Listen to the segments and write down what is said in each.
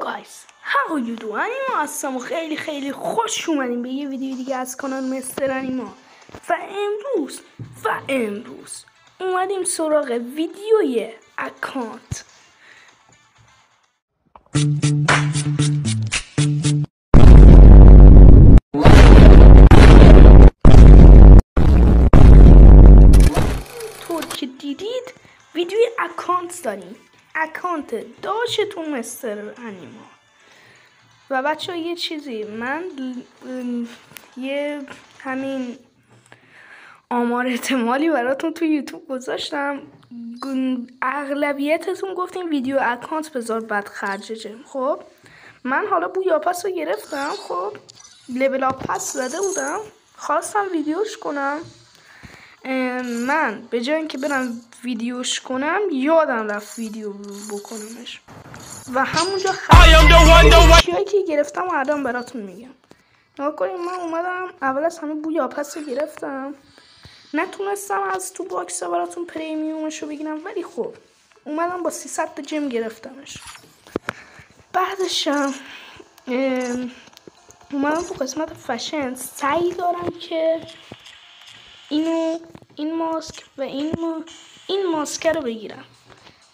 guys, how you do؟ انیما هستم و خیلی خوش اومدیم به یه ویدیو دیگه از کانال مستر انیما و امروز اومدیم سراغ ویدیوی اکانت. طور که دیدید ویدیوی اکانت داریم، اکانت داشتون مستر انیما. و بچه ها یه چیزی، من یه همین آمار احتمالی براتون تو یوتیوب گذاشتم، اغلبیتتون گفتیم ویدیو اکانت بذار بعد خرجه. خب من حالا بویا پس رو گرفتم، خب لول اپ پس زده بودم، خواستم ویدیوش کنم. من به جای اینکه برم ویدیوش کنم یادم رفت ویدیو بکنمش و همونجا چیایی که گرفتم و الان براتون میگم. نگاه کنید، من اومدم اول از همه بویا پس رو گرفتم، نتونستم از تو باکس براتون پریمیومش رو بگیرم، ولی خب اومدم با 300 تا جم گرفتمش. بعدشم اومدم تو قسمت فشن سعی دارم که این ماسک و این ماسک رو بگیرم.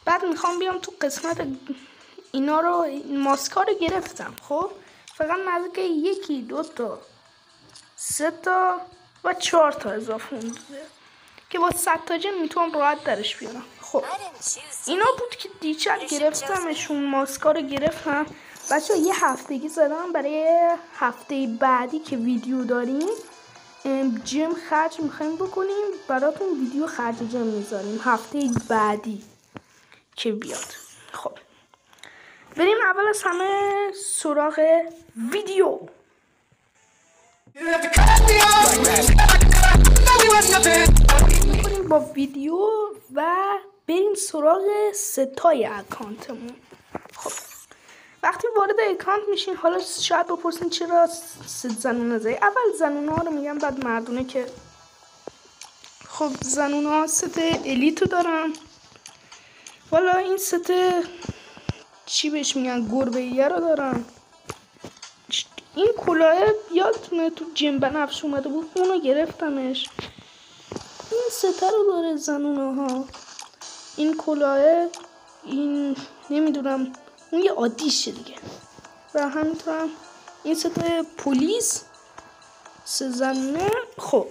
بعد میخوام بیام تو قسمت اینا رو، ماسکا رو گرفتم. خب فقط نزدیک 1 2 تا 3 تا و 4 تا اضافه مونده که با 100 تا جم میتونم راحت درش بیارم. خب اینا بود که دیشب گرفتمشون، ماسکا رو گرفتم. بچه ها یه هفتگی زدم برای هفته بعدی که ویدیو داریم، جم خرج میخوایم بکنیم، براتون ویدیو خرج جم میذاریم هفته بعدی که بیاد. خب بریم اول از همه سراغ ویدیو. بریم با ویدیو و بریم سراغ ستای اکانتمون. خب وقتی وارد اکانت میشین، حالا شاید بپرسین چرا ست زنونه زایی. اول زنونه ها رو میگم، بعد مردونه. که خب زنونه ها ست الیتو دارم. والا این ست چی بهش میگن، گربه ایه رو دارم. این کلاه یادتونه تو جیم بنفش اومده بود، اونو گرفتمش. این سته رو داره زنونه ها. این کلاه، این نمیدونم، اون یه عادیشه دیگه. و همینطورم این سته پلیس 3 زنونه. خب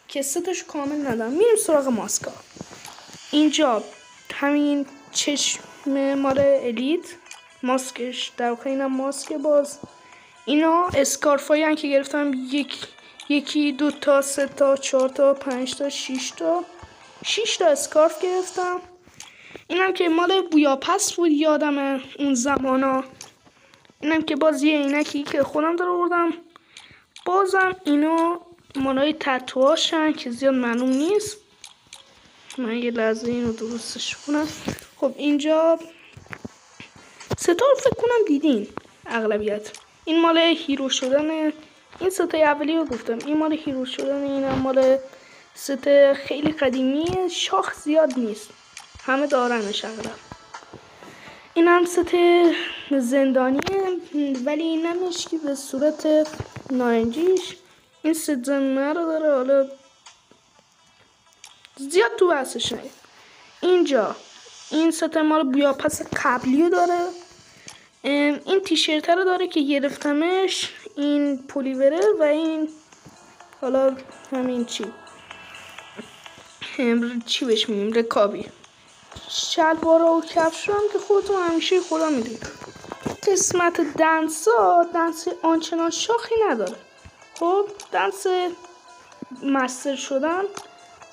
که ستش کامل ندارم. میریم سراغ ماسکا. اینجا همین چشم مال الیت، ماسکش در واقع اینم ماسک باز. اینا اسکارفایی هن که گرفتم، 1 2 تا 3 تا 4 تا 5 تا 6 تا اسکارف گرفتم. اینم که مال بویا پس بود، یادمه اون زمانا. اینم که باز یه عینکی که خودم در آوردم. بازم اینا مالای تتوهاشن که زیاد معلوم نیست. من یه لحظه اینو درستش کنم. خب اینجا ستار فکر کنم دیدین اغلبیت. این مال هیرو شدن، این ستای اولی رو گفتم، این مال هیرو شدن، این مال ست خیلی قدیمیه، شاخ زیاد نیست، همه دارنش اغلب. این هم ست زندانیه ولی این نمیش که به صورت نارنجیش. این ست زنونه رو داره، حالا زیاد تو بحثش نگه. اینجا این ست مال بویا پس قبلی رو داره. این تیشرت رو داره که گرفتمش، این پولیوره و این حالا همین چی بهش میگیم، رکابی. شلوارا و کفش هم که خودتون همیشه خدا میدونید. قسمت دنس آنچنان شاخی نداره. خب دنس مستر شدن،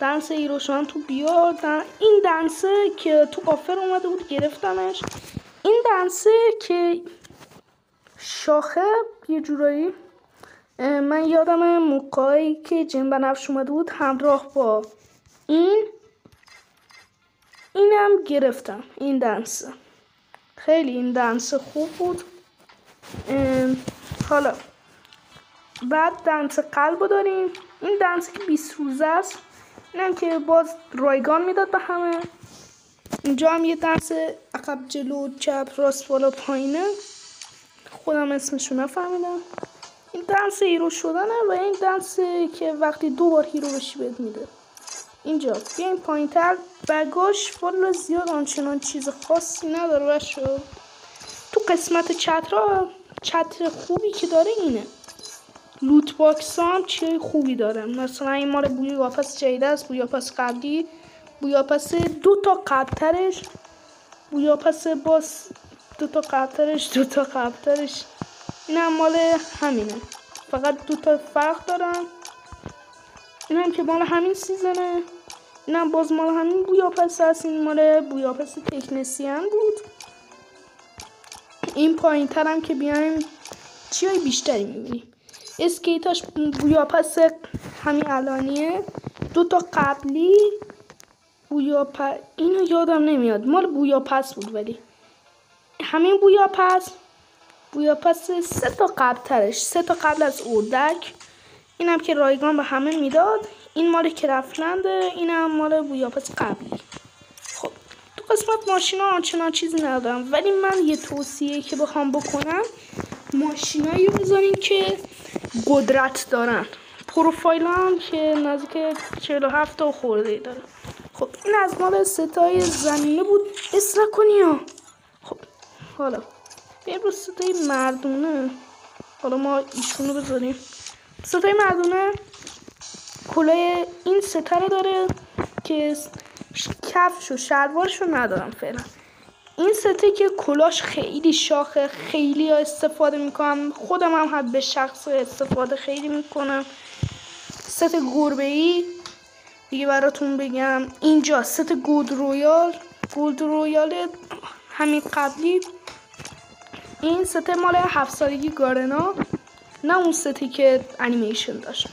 دنس هیرو شدن تو بیار، این دنسه که تو آفر اومده بود گرفتمش. این دنسه که شاخه یه جورایی، من یادم موقعی که جیم بنفش اومده بود همراه با اینم گرفتم. این دنسه خیلی، این دنسه خوب بود. حالا بعد دنس قلب داریم. این دنسه که 20 روزه است، اینم که باز رایگان میداد به همه. اینجا هم یه دنس عقب جلو چپ راست بالا پایینه، خودم اسمشو نفهمیدم. این دنس هیرو شدنه و این دنس که وقتی 2 بار هیرو بشی بهت میده. اینجا بیاین پایین تر. بگاش والا زیاد آنچنان چیز خاصی نداره بچه‌ها. تو قسمت چتر خوبی که داره اینه. لوت باکس هم چیه خوبی داره، مثلا این مال بویاپس جدید است، بویاپس قبلی، بویاپس 2 تا قبلترش، بویاپس باز 2 تا قبلترش، 2 تا قبلترش. این هم مال همینه، فقط 2 تا فرق دارن. این هم که مال همین سیزنه، این هم باز مال همین بویاپس هست. این مال بویاپس تکنسیان بود. این پایین تر هم که بیایم چیای بیشتری میبینیم. اسکیتاش بویاپس همین الانیه، 2 تا قبلی بویاپس، اینو یادم نمیاد مال بویاپس بود، ولی همین بویاپس 3 تا قبلترش، 3 تا قبل از اردک. اینم که رایگان به همه میداد. این مال کرفلنده، اینم مال بویاپس قبلی. خب تو قسمت ماشینا آنچنان چیزی ندارم، ولی من یه توصیه که بخوام بکنم، ماشینایی رو بذارین که قدرت دارن. پروفایل هم که نزدیک 47 تا خورده داره. خب این از مال ستای زمینه بود، اصلاح کنی ها. خب حالا بریم رو ستای مردونه. حالا ما ایشونو بذاریم. ستای مردونه کلاه این ستاره داره که کفش و شلوارشو ندارم فعلا. این سته که کلاش خیلی شاخه، خیلی استفاده میکنم، خودم هم به شخص استفاده خیلی میکنم. ست گربه‌ای دیگه براتون بگم. اینجا ست گولد رویال همین قبلی. این ست مال 7 سالگی گارنا، نه اون ستی که انیمیشن داشت.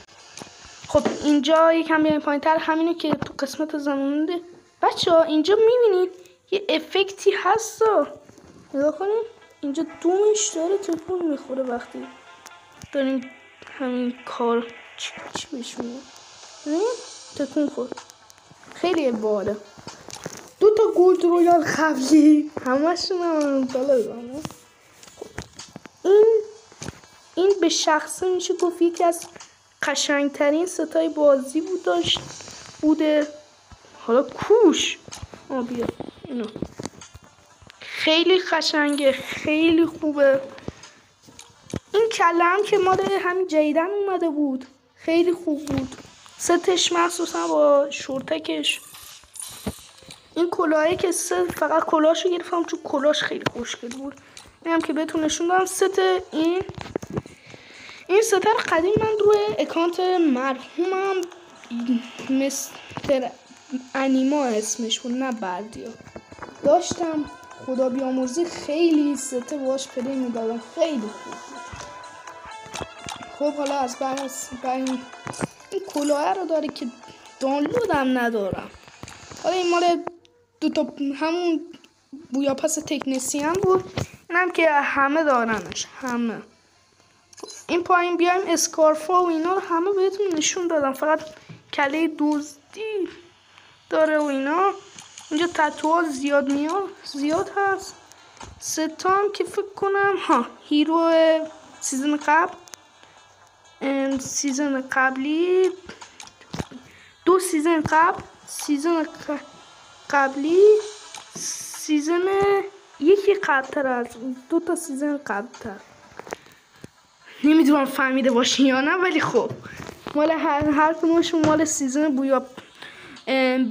خب اینجا یکم بیایم پایین تر، همینو که تو قسمت زمانده. بچه ها اینجا میبینید یه افکتی هست، نگاه کنید. اینجا دومش داره تکون میخوره وقتی داریم همین کار چی بهش میگن، تکون خورد. خیلی باله. 2 تا گولد رویال قبلی همشون هم بالا دارن. این به شخصه میشه گفت یکی از قشنگترین ستای بازی بوده. حالا کوش بیا اینو، خیلی قشنگه، خیلی خوبه. این کله هم که مال همین جدیدن اومده بود، خیلی خوب بود. ستش مخصوصا با شورتکش. این کلاهی که فقط کلاهشو گرفتم چون کلاهش خیلی خوشگل بود. اینم که بهتون نشون دادم. ست این ستر قدیم من روی اکانت مرحومم مستر انیما اسمش بود، نه بردیا، داشتم. خدا بیامرزی خیلی سته باش پلی میدادم، خیلی خوب بود. خب حالا از این کلاه رو داره که دانلودم ندارم. حالا این مال 2 تا همون بویاپس تکنسیان بود. اینم که همه دارنش، همه. این پایین بیایم اسکارفا و اینا رو همه بهتون نشون دادم، فقط کله دزدی داره و اینا. اینجا تتوها زیاد هست. ستام که فکر کنم هیرو سیزن قبلی 2 سیزن قبل، سیزن قبلی، سیزن یکی قبلتر از 2 تا سیزن قبلتر. نمیدونم فهمیده باشین یا نه، ولی خب مال هر کدومشون مال سیزن بویا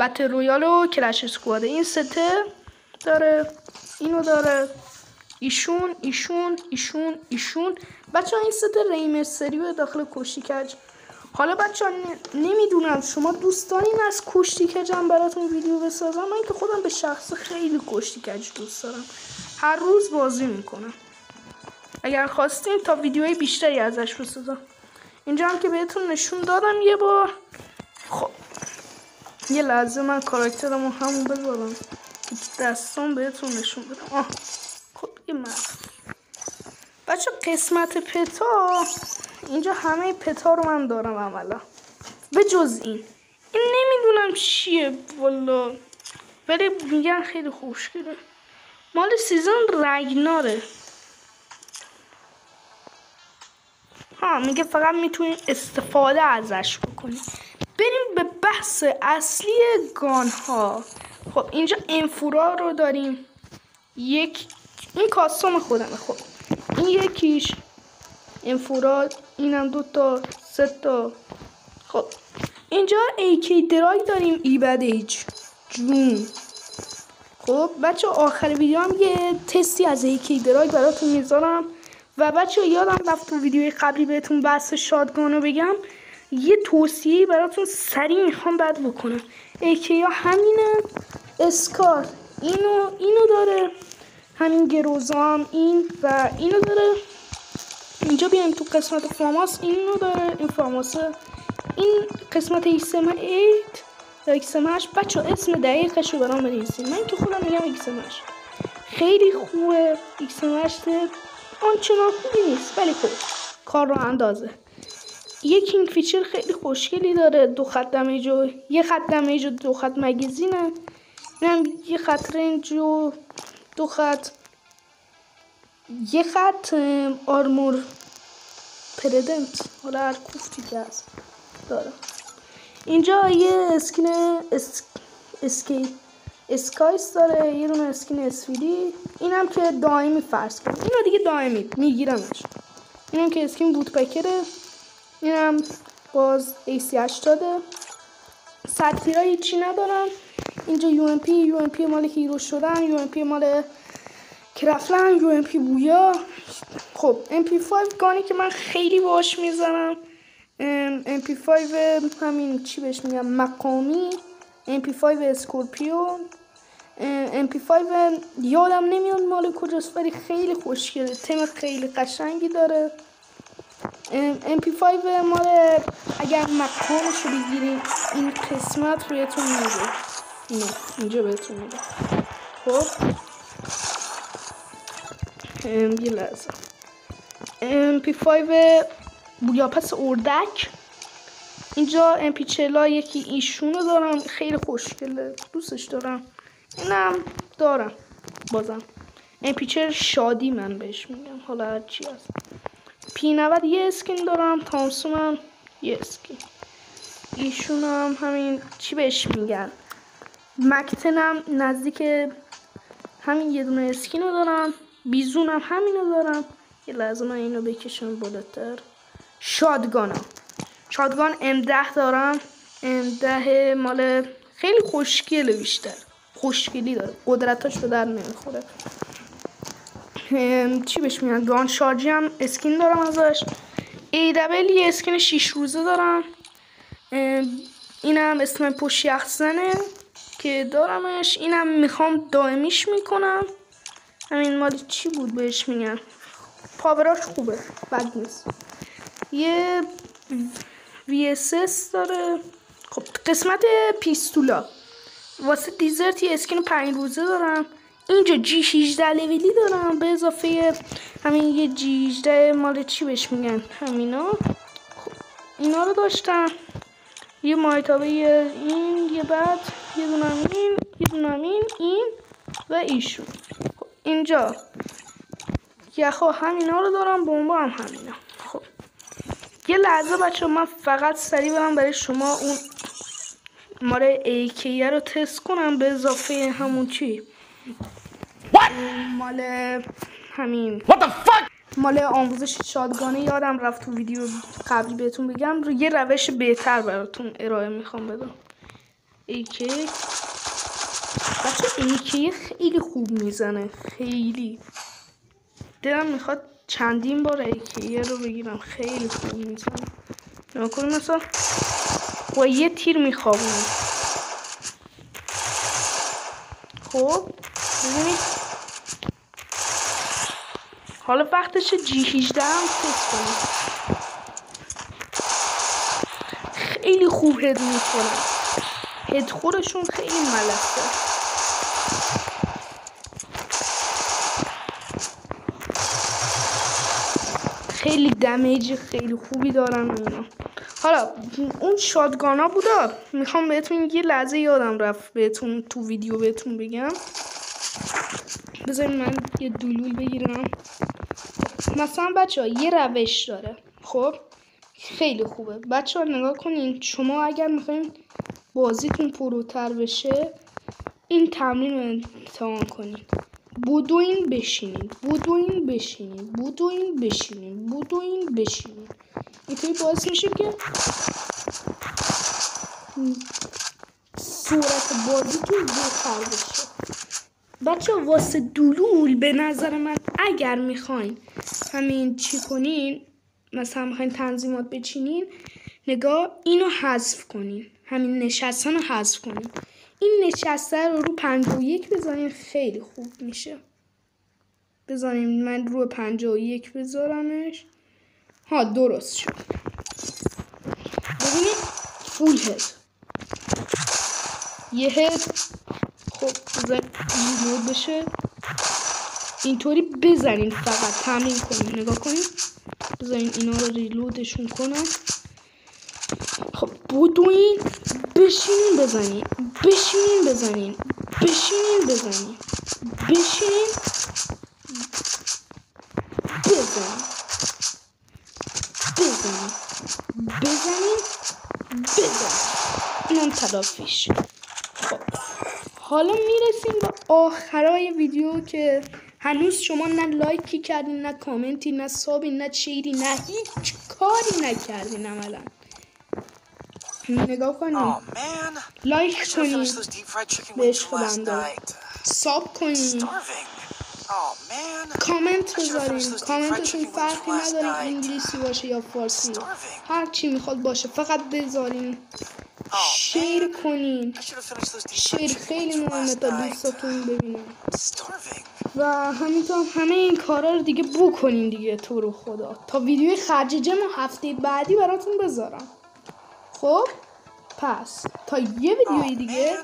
بتل رویال و کلش اسکواده. این سته داره، اینو داره، ایشون بچه ها. این سته ریمستریو داخل کشتی کج. حالا بچه ها نمیدونم شما دوست دارین از کشتی کجم براتون ویدیو بسازم. من که خودم به شخص خیلی کشتی کج دوست دارم، هر روز بازی میکنم. اگر خواستین تا ویدیوهای بیشتری ازش بسازم. اینجا هم که بهتون نشون دادم یه بار. خب یه لحظه من کاراکترمو همون بذارم که دستان بهتون نشون بدم. خب یه بچه قسمت پتا، اینجا همه پتا رو من دارم عملا به جز این نمیدونم چیه والا. ولی میگن خیلی خوشگله. مال سیزن رگناره. ها میگه فقط میتونید استفاده ازش بکنید. بریم به بحث اصلی گان ها. خب اینجا انفورا رو داریم. این کاستوم خودمه. خب این یکیش انفورا، اینم 2 تا 3 تا. خب اینجا AK درای داریم. ایبدیج جون. خب بچه آخر ویدیو هم یه تستی از AK درای براتون میذارم. و بچه یادم رفت تو ویدیوی قبلی بهتون بحث شاتگانو بگم. یه توصیه براتون سریع میخوام بعد بکنم. AK ها همینه. اسکار اینو داره. همین گروزام این و اینو داره. اینجا بیایم تو قسمت فاماس اینو داره. این فاماسه. این قسمت XM8 یا XM8. بچه اسم دقیقش رو برام بنویسید. من که خودم میگم XM8. خیلی خوبه. XM8 آنچنان خوبی نیست ولی خوب کار رو اندازه. یه کینگ فیچر خیلی خوشگلی داره. 2 خط دمیج و 1 خط دمیج و 2 خط مگزینه. اینم 1 خط رنج و 2 خط 1 خط آرمور پردنت. حالا هر کوفتی که هست داره. اینجا یه اسکین اسکایس داره. یه دونه اسکین اسفیدی. اینم که دائمی فرض کنم. اینو دیگه دائمی میگیرمش. اینم که اسکین بوتپکره. اینم باز AC80. سطحی چی ندارم. اینجا UMP مال هیرو شدن. UMP مال کرافلن. UMP بویا. خب MP5 گانی که من خیلی باش میزنم. MP5 همین چی بهش میگم مقامی. MP5 اسکورپیو. MP5 یادم نمیاد مال کجاست ولی خیلی خوشگله. تم خیلی قشنگی داره. MP5 مال اگر مقامش رو بگیریم این قسمت بهتون میده. اینجا بهتون میده. خب یه لحظه. MP5 بویاپس اردک. اینجا MP40 یکی ایشونو دارم. خیلی خوشگله. دوستش دارم. اینم دارم بازم. MP40 شادی من بهش میگم. حالا هر چی هست. P90 یه اسکین دارم. تامسون هم یه اسکین. ایشون هم همین چی بهش میگن مکتنم نزدیک همین یه دونه اسکینو دارم. بیزونم همینو دارم. یه لحظه من اینو بکشم بالاتر. شاتگان M10 دارم. M10 مال خیلی خوشگله. بیشتر خوشگلی داره. قدرتاش به در نمیخوره. چی بهش میگن گان شارژی هم اسکین دارم ازش. AW یه اسکین 6 روزه دارم. اینم اسم پوش یخزنه که دارمش. اینم میخوام دائمیش میکنم. همین مال چی بود بهش میگن پاوراش خوبه بد نیست. یه VSS داره. خب قسمت پیستولا واسه دیزرت یه اسکین 5 روزه دارم. اینجا G18 لولی دارم به اضافه همین یه G18 مال چی بهش میگن همینا. خب اینا رو داشتم. یه مایتابه این یه بعد یه دونم این و ایشون. خب اینجا یخو همینا رو دارم. بمبا هم همینا. خب یه لحظه بچه من فقط سریع برم برای شما اون مال AK رو تست کنم به اضافه همون چی مال همین مال آموزش شاتگانه. یادم رفت تو ویدیو قبلی بهتون بگم. یه روش بهتر براتون ارائه میخوام بدم. AK بچه AK خیلی خوب میزنه. خیلی دلم میخواد چندین بار AK رو بگیرم. خیلی خوب میزنه. نکنی مثلا با یه تیر میخوابونم. خب ببینید حالا وقتشه G18 هم تست کنیم. خیلی خوب هد میکنن. هد خورشون خیلی ملسه. خیلی دمیج خیلی خوبی دارن اینا. حالا اون شاتگانا بودا. میخوام بهتون یه لحظه یادم رفت بهتون تو ویدیو بهتون بگم. بذارید من یه دلول بگیرم. مثلا بچه ها یه روش داره. خب خیلی خوبه بچه ها، نگاه کنین. شما اگر میخواین بازیتون پروتر بشه این تمرین رو امتحان کنین. بدوین بشینین، بدوین بشینین، بدوین بشینین، بدوین بشینین. اینطوری باعث میشه که صورت بازیتون بهتر بشه. بچه واسه دلول به نظر من اگر میخواین همین چی کنین، مثلا میخواین تنظیمات بچینین، نگاه اینو حذف کنین، همین نشستن رو حذف کنین. این نشسته رو 51 بزنین، خیلی خوب میشه. بزنیم من رو 51 بذارمش. ها درست شد. ببینید فول هد یه هد. خب بذار ریلود بشه. اینطوری بزنین، فقط تمرین کنین. نگاه کنین، بذارین اینا رو ریلودشون کنم. خب بدوین بشینین بزنین، بشینین بزنین، بشینین بزنین، بشینین بزنین، بزنین، بزنین، بزنین. اینم تلافیش. خب حالا میرسیم به آخرای ویدیو که هنوز شما نه لایکی کردین، نه کامنتی، نه سابی، نه چیری، نه هیچ کاری نکردین عملا. نگاه کنین، لایک کنین به عشق بنده، ساب کنین، کامنت بذارین. کامنتتون فرقی نداره انگلیسی باشه یا فارسی، هر چی میخواد باشه فقط بذارین. شیر کنین، شیر خیلی مهمه تا دوستاتون ببینن. و همینطور همه این کارا رو دیگه بکنین دیگه. تو رو خدا تا ویدیوی خرججم هفته بعدی براتون بذارم. خب پس تا یه ویدیوی دیگه